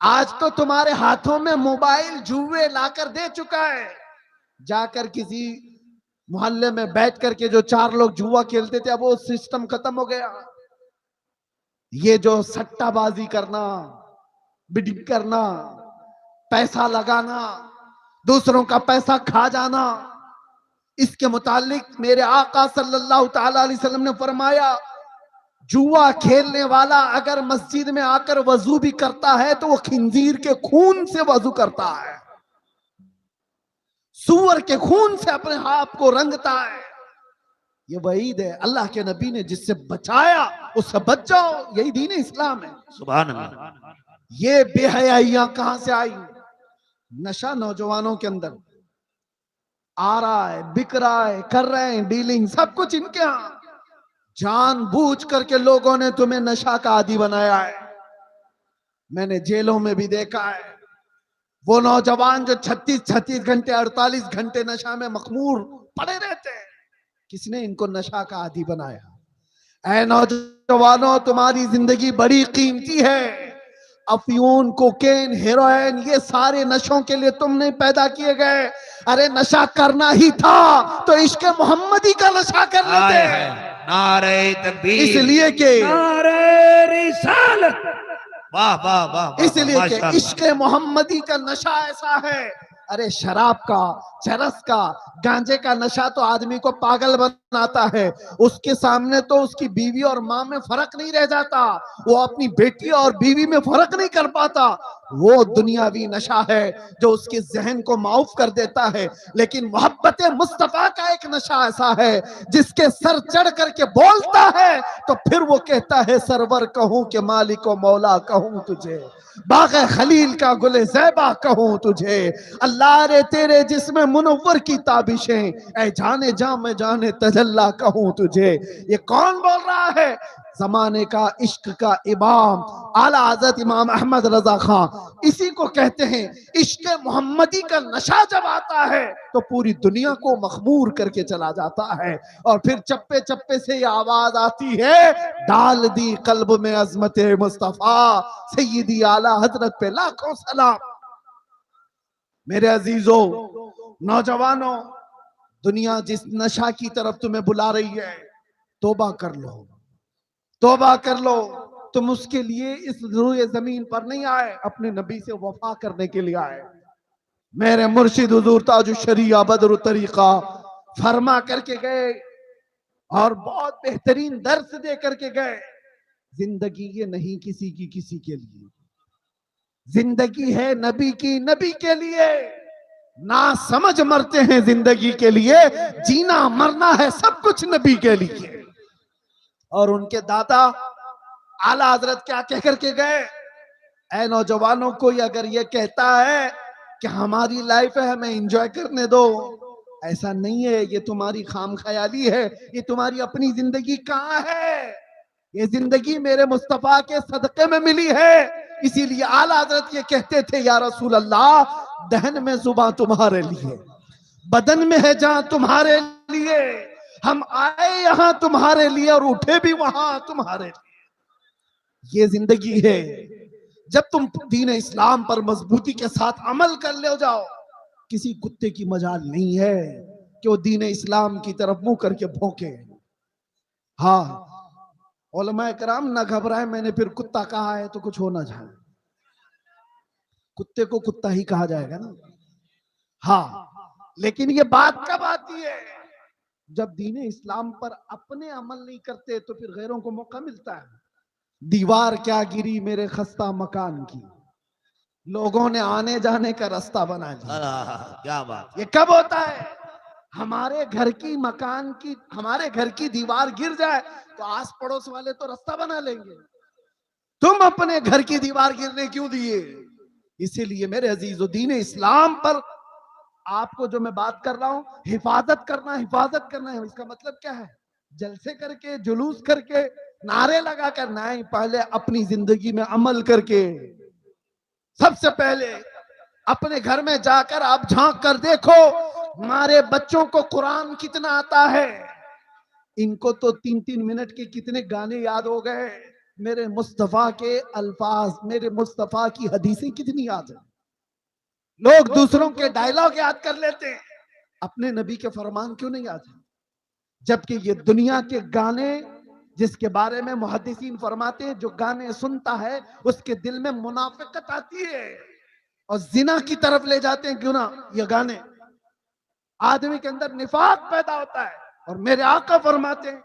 آج تو تمہارے ہاتھوں میں موبائل جوئے لا کر دے چکا ہے. جا کر کسی محلے میں بیٹھ کر کے جو 4 لوگ جوا کھیلتے تھے اب وہ سسٹم ختم ہو گیا. یہ جو سٹہ بازی کرنا، بڈنگ کرنا، پیسہ لگانا، دوسروں کا پیسہ کھا جانا، اس کے متعلق میرے آقا صلی اللہ تعالی علیہ وسلم نے فرمایا جوا کھیلنے والا اگر مسجد میں آ کر وضو بھی کرتا ہے تو وہ خنزیر کے خون سے وضو کرتا ہے، سور کے خون سے اپنے آپ کو رنگتا ہے. یہ وعید ہے. اللہ کے نبی نے جس سے بچایا اس سے بچ جاؤ. یہی دین اسلام ہے. سبحان اللہ. یہ بے حیائیاں کہاں سے آئی؟ نشہ نوجوانوں کے اندر آ رہا ہے، بک رہا ہے، کر رہے ہیں ڈیلنگ، سب کچھ ان کے ہاں. جان بوجھ کر کے لوگوں نے تمہیں نشہ کا عادی بنایا ہے. میں نے جیلوں میں بھی دیکھا ہے وہ نوجوان جو 36 گھنٹے 48 گھنٹے نشہ میں مخمور پڑے رہتے ہیں. کس نے ان کو نشہ کا عادی بنایا؟ اے نوجوانوں، تمہاری زندگی بڑی قیمتی ہے. افیون، کوکین، ہیروئن، یہ سارے نشوں کے لیے تم نہیں پیدا کیے گئے. ارے نشہ کرنا ہی تھا تو عشق محمدی کا نشہ کر لیتے. نعرہ تکبیر، اس لیے کہ نعرہ رسالت. واہ واہ واہ واہ، اس لیے کہ ماشاء اللہ. عشق محمدی کا نشہ ایسا ہے. ارے شراب کا، چرس کا، گانجے کا نشہ تو آدمی کو پاگل بناتا ہے. اس کے سامنے تو اس کی بیوی اور ماں میں فرق نہیں رہ جاتا، وہ اپنی بیٹی اور بیوی میں فرق نہیں کر پاتا. وہ دنیاوی نشہ ہے جو اس کے ذہن کو معاف کر دیتا ہے. لیکن محبت مصطفیٰ کا ایک نشہ ایسا ہے جس کے سر چڑھ کر کے بولتا ہے تو پھر وہ کہتا ہے سرور کہوں کہ مالک و مولا کہوں تجھے، باغ خلیل کا گل زیبا کہوں تجھے. اللہ رے تیرے جسم منور کی تابشیں، اے جانے جاں میں جانے تجلی کہوں تجھے. یہ کون بول رہا ہے؟ زمانے کا عشق کا امام اعلیٰ حضرت امام احمد رضا خان. اسی کو کہتے ہیں عشق محمدی کا نشہ جب آتا ہے تو پوری دنیا کو مخمور کر کے چلا جاتا ہے. اور پھر چپے چپے سے یہ آواز آتی ہے، ڈال دی قلب میں عظمت مصطفیٰ، سیدی اعلیٰ حضرت پہ لاکھوں سلام. میرے عزیزوں، نوجوانوں، دنیا جس نشہ کی طرف تمہیں بلا رہی ہے، توبہ کر لو، توبہ کر لو. تم اس کے لیے اس روئے زمین پر نہیں آئے، اپنے نبی سے وفا کرنے کے لیے آئے. میرے مرشد حضور تاج الشریعہ بدر الطریقہ فرما کر کے گئے اور بہت بہترین درس دے کر کے گئے. زندگی یہ نہیں کسی کی کسی کے لیے، زندگی ہے نبی کی نبی کے لیے. نہ سمجھ مرتے ہیں زندگی کے لیے، جینا مرنا ہے سب کچھ نبی کے لیے. اور ان کے دادا اعلیٰ حضرت کیا کہہ کر کے گئے؟ اے نوجوانوں، کوئی اگر یہ کہتا ہے کہ ہماری لائف ہے ہمیں انجوائے کرنے دو، ایسا نہیں ہے. یہ تمہاری خام خیالی ہے. یہ تمہاری اپنی زندگی کہاں ہے؟ یہ زندگی میرے مصطفیٰ کے صدقے میں ملی ہے. اسی لیے اعلیٰ حضرت یہ کہتے تھے، یا رسول اللہ، دہن میں زباں تمہارے لیے، بدن میں ہے جہاں تمہارے لیے، ہم آئے یہاں تمہارے لیے اور اٹھے بھی وہاں تمہارے لیے. یہ زندگی ہے. جب تم دین اسلام پر مضبوطی کے ساتھ عمل کر لے جاؤ، کسی کتے کی مجال نہیں ہے کہ وہ دین اسلام کی طرف منہ کر کے بھونکے. ہاں، علماء کرام نہ گھبرائے، میں نے پھر کتا کہا ہے تو کچھ ہو نہ جائے، کتے کو کتا ہی کہا جائے گا نا. ہاں، لیکن یہ بات کب آتی ہے؟ جب دین اسلام پر اپنے عمل نہیں کرتے تو پھر غیروں کو موقع ملتا ہے. دیوار کیا گری میرے خستہ مکان کی، لوگوں نے آنے جانے کا راستہ بنا لیا. کیا بات. یہ کب ہوتا ہے؟ ہمارے گھر کی مکان کی، ہمارے گھر کی دیوار گر جائے تو آس پڑوس والے تو راستہ بنا لیں گے. تم اپنے گھر کی دیوار گرنے کیوں دیے؟ اسی لیے میرے عزیزو، دین اسلام پر آپ کو جو میں بات کر رہا ہوں، حفاظت کرنا ہے. اس کا مطلب کیا ہے؟ جلسے کر کے، جلوس کر کے، نعرے لگا کر نہیں، پہلے اپنی زندگی میں عمل کر کے. سب سے پہلے اپنے گھر میں جا کر آپ جھانک کر دیکھو ہمارے بچوں کو قرآن کتنا آتا ہے. ان کو تو 3 منٹ کے کتنے گانے یاد ہو گئے. میرے مصطفیٰ کے الفاظ، میرے مصطفیٰ کی حدیثیں کتنی یاد ہیں. لوگ دوسروں کے ڈائلاگ یاد کر لیتے ہیں، اپنے نبی کے فرمان کیوں نہیں یاد ہیں؟ جبکہ یہ دنیا کے گانے، جس کے بارے میں محدثین فرماتے ہیں جو گانے سنتا ہے اس کے دل میں منافقت آتی ہے اور زنا کی طرف لے جاتے ہیں. کیوں نہ یہ گانے، آدمی کے اندر نفاق پیدا ہوتا ہے. اور میرے آقا فرماتے ہیں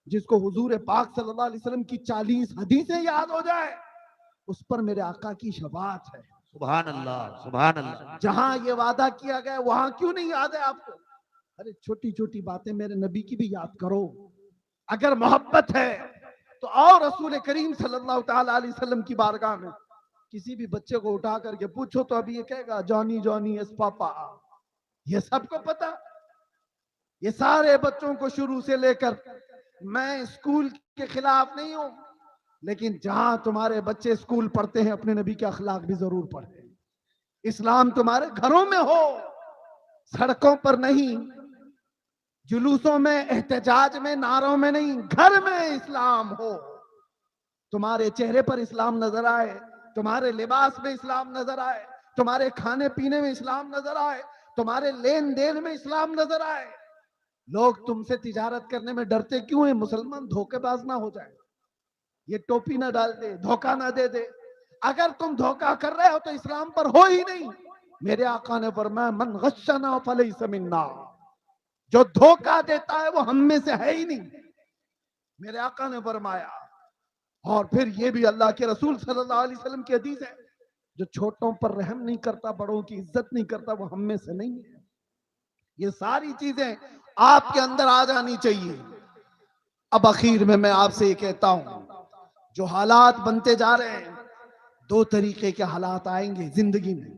جس کو حضور پاک صلی اللہ علیہ وسلم کی 40 حدیثیں یاد ہو جائے، اس پر میرے آقا کی شفاعت ہے. سبحان اللہ، سبحان اللہ. جہاں یہ وعدہ کیا گیا وہاں کیوں نہیں یاد ہے آپ کو؟ ارے چھوٹی چھوٹی باتیں میرے نبی کی بھی یاد کرو. اگر محبت ہے تو آؤ رسول کریم صلی اللہ تعالی علیہ وسلم کی بارگاہ میں. کسی بھی بچے کو اٹھا کر کے پوچھو تو ابھی یہ کہے گا جانی جانی اس پاپا. یہ سب کو پتا. یہ سارے بچوں کو شروع سے لے کر، میں اسکول کے خلاف نہیں ہوں، لیکن جہاں تمہارے بچے اسکول پڑھتے ہیں اپنے نبی کے اخلاق بھی ضرور پڑھیں. اسلام تمہارے گھروں میں ہو، سڑکوں پر نہیں، جلوسوں میں، احتجاج میں، نعروں میں نہیں، گھر میں اسلام ہو. تمہارے چہرے پر اسلام نظر آئے، تمہارے لباس میں اسلام نظر آئے، تمہارے کھانے پینے میں اسلام نظر آئے، تمہارے لین دین میں اسلام نظر آئے۔ لوگ تم سے تجارت کرنے میں ڈرتے کیوں ہیں؟ مسلمان دھوکے باز نہ ہو جائے، یہ ٹوپی نہ ڈال دے، دھوکہ نہ دے دے۔ اگر تم دھوکہ کر رہے ہو تو اسلام پر ہو ہی نہیں۔ میرے آقا نے فرمایا من غشنا فلیس منا، جو دھوکہ دیتا ہے وہ ہم میں سے ہے ہی نہیں، میرے آقا نے فرمایا۔ اور پھر یہ بھی اللہ کے رسول صلی اللہ علیہ وسلم کی حدیث ہے، جو چھوٹوں پر رحم نہیں کرتا، بڑوں کی عزت نہیں کرتا، وہ ہم میں سے نہیں ہے۔ یہ ساری چیزیں آپ کے اندر آ جانی چاہیے۔ اب اخیر میں آپ سے یہ کہتا ہوں، جو حالات بنتے جا رہے ہیں، دو طریقے کے حالات آئیں گے زندگی میں۔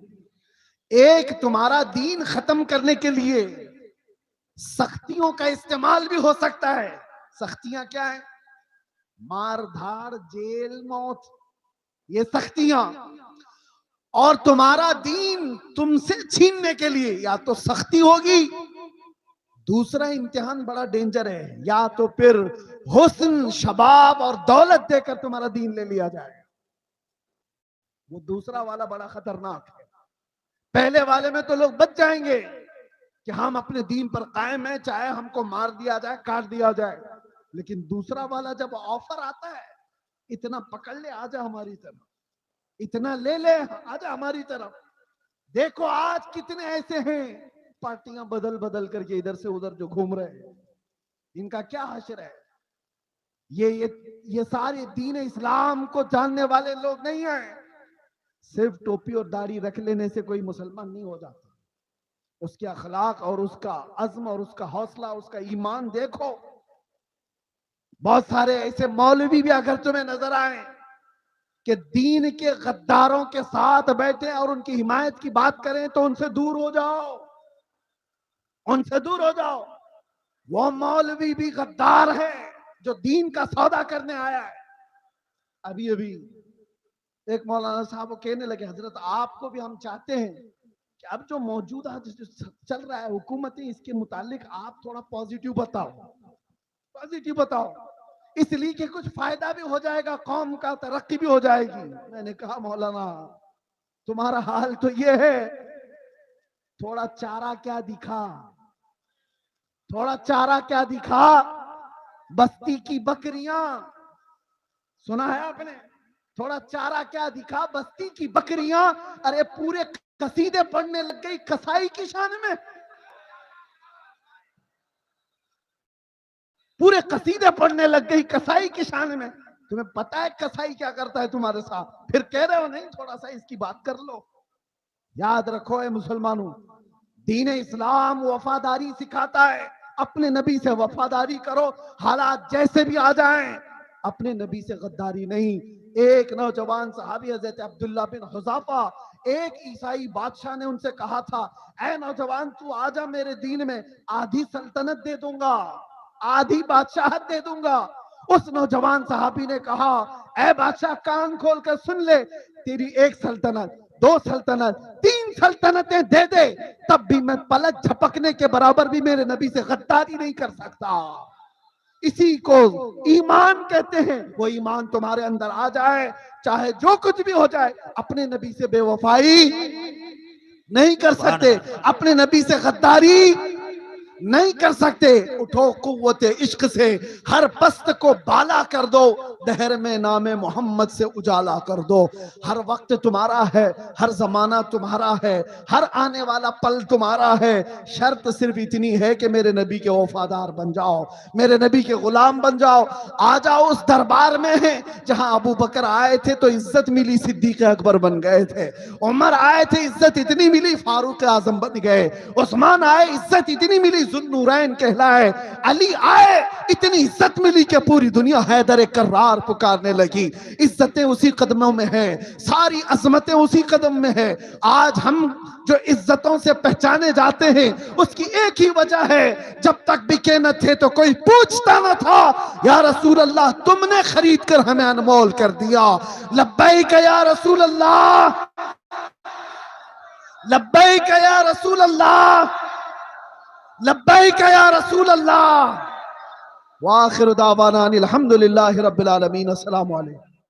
ایک، تمہارا دین ختم کرنے کے لیے سختیوں کا استعمال بھی ہو سکتا ہے۔ سختیاں کیا ہیں؟ مار دھاڑ، جیل، موت، یہ سختیاں۔ اور تمہارا دین تم سے چھیننے کے لیے یا تو سختی ہوگی، دوسرا امتحان بڑا ڈینجر ہے، یا تو پھر حسن، شباب اور دولت دے کر تمہارا دین لے لیا جائے۔ وہ دوسرا والا بڑا خطرناک ہے۔ پہلے والے میں تو لوگ بچ جائیں گے کہ ہم اپنے دین پر قائم ہیں، چاہے ہم کو مار دیا جائے، کاٹ دیا جائے۔ لیکن دوسرا والا جب آفر آتا ہے، اتنا پکڑ لے، آجا ہماری طرف، اتنا لے لے، آجا ہماری طرف۔ دیکھو آج کتنے ایسے ہیں پارٹیاں بدل بدل کر کے ادھر سے ادھر جو گھوم رہے ہیں، ان کا کیا حشر ہے؟ یہ سارے دین اسلام کو جاننے والے لوگ نہیں ہیں۔ صرف ٹوپی اور داڑھی رکھ لینے سے کوئی مسلمان نہیں ہو جاتا۔ اس کے اخلاق اور اس کا عزم اور اس کا حوصلہ، اس کا ایمان دیکھو۔ بہت سارے ایسے مولوی بھی اگر تمہیں نظر آئیں کہ دین کے غداروں کے ساتھ بیٹھے اور ان کی حمایت کی بات کریں تو ان سے دور ہو جاؤ، ان سے دور ہو جاؤ۔ وہ مولوی بھی غدار ہے جو دین کا سودا کرنے آیا ہے۔ ابھی ایک مولانا صاحب وہ کہنے لگے، حضرت آپ کو بھی ہم چاہتے ہیں کہ اب جو موجودہ چل رہا ہے حکومتیں، اس کے متعلق آپ تھوڑا پازیٹیو بتاؤ، پازیٹیو بتاؤ، اس لیے کہ کچھ فائدہ بھی ہو جائے گا، قوم کا ترقی بھی ہو جائے گی۔ میں نے کہا مولانا تمہارا حال تو یہ ہے، تھوڑا چارہ کیا دکھا، تھوڑا چارہ کیا دکھا۔ بستی کی بکریاں، سنا ہے آپ نے؟ تھوڑا چارہ کیا دکھا، بستی کی بکریاں۔ ارے پورے قصیدے پڑھنے لگ گئی کسائی کی شان میں، پورے قصیدے پڑھنے لگ گئی کسائی کی شان میں۔ تمہیں پتا ہے کسائی کیا کرتا ہے تمہارے ساتھ؟ پھر کہہ رہے ہو نہیں تھوڑا سا اس کی بات کر لو۔ یاد رکھو اے مسلمانوں، دین اسلام وفاداری سکھاتا ہے۔ اپنے نبی سے وفاداری کرو، حالات جیسے بھی آ جائیں، اپنے نبی سے غداری نہیں۔ ایک نوجوان صحابی حضرت عبداللہ بن حذافہ، ایک عیسائی بادشاہ نے ان سے کہا تھا، اے نوجوان تو آجا میرے دین میں، آدھی سلطنت دے دوں گا، آدھی بادشاہت دے دوں گا۔ اس نوجوان صحابی نے کہا، اے بادشاہ کان کھول کر سن لے، تیری ایک سلطنت، دو سلطنت، تین سلطنتیں دے دے، تب بھی میں پلک جھپکنے کے برابر بھی میرے نبی سے غداری نہیں کر سکتا۔ اسی کو ایمان کہتے ہیں۔ وہ ایمان تمہارے اندر آ جائے، چاہے جو کچھ بھی ہو جائے، اپنے نبی سے بے وفائی نہیں کر سکتے، اپنے نبی سے غداری نہیں کر سکتے۔ اٹھو قوت عشق سے، ہر پست کو بالا کر دو، دہر میں نام محمد سے اجالا کر دو۔ ہر وقت تمہارا ہے، ہر زمانہ تمہارا ہے، ہر آنے والا پل تمہارا ہے۔ شرط صرف اتنی ہے کہ میرے نبی کے وفادار بن جاؤ، میرے نبی کے غلام بن جاؤ۔ آ جاؤ اس دربار میں ہے جہاں ابو بکر آئے تھے تو عزت ملی، صدیق اکبر بن گئے تھے۔ عمر آئے تھے، عزت اتنی ملی، فاروق اعظم بن گئے۔ عثمان آئے، عزت اتنی ملی، ذوالنورین کہلائے۔ علی آئے، اتنی عزت ملی کہ پوری دنیا حیدر کرار پکارنے لگی۔ عزتیں اسی قدموں میں ہیں، ساری عظمتیں اسی قدم میں ہیں۔ آج ہم جو عزتوں سے پہچانے جاتے ہیں، اس کی ایک ہی وجہ ہے، جب تک بکے نہ تھے تو کوئی پوچھتا نہ تھا، یا رسول اللہ تم نے خرید کر ہمیں انمول کر دیا۔ لبیک یا رسول اللہ، لبیک یا رسول اللہ، لبیک یا رسول اللہ۔ وآخر دعوانا الحمدللہ رب العالمین۔ السلام علیکم۔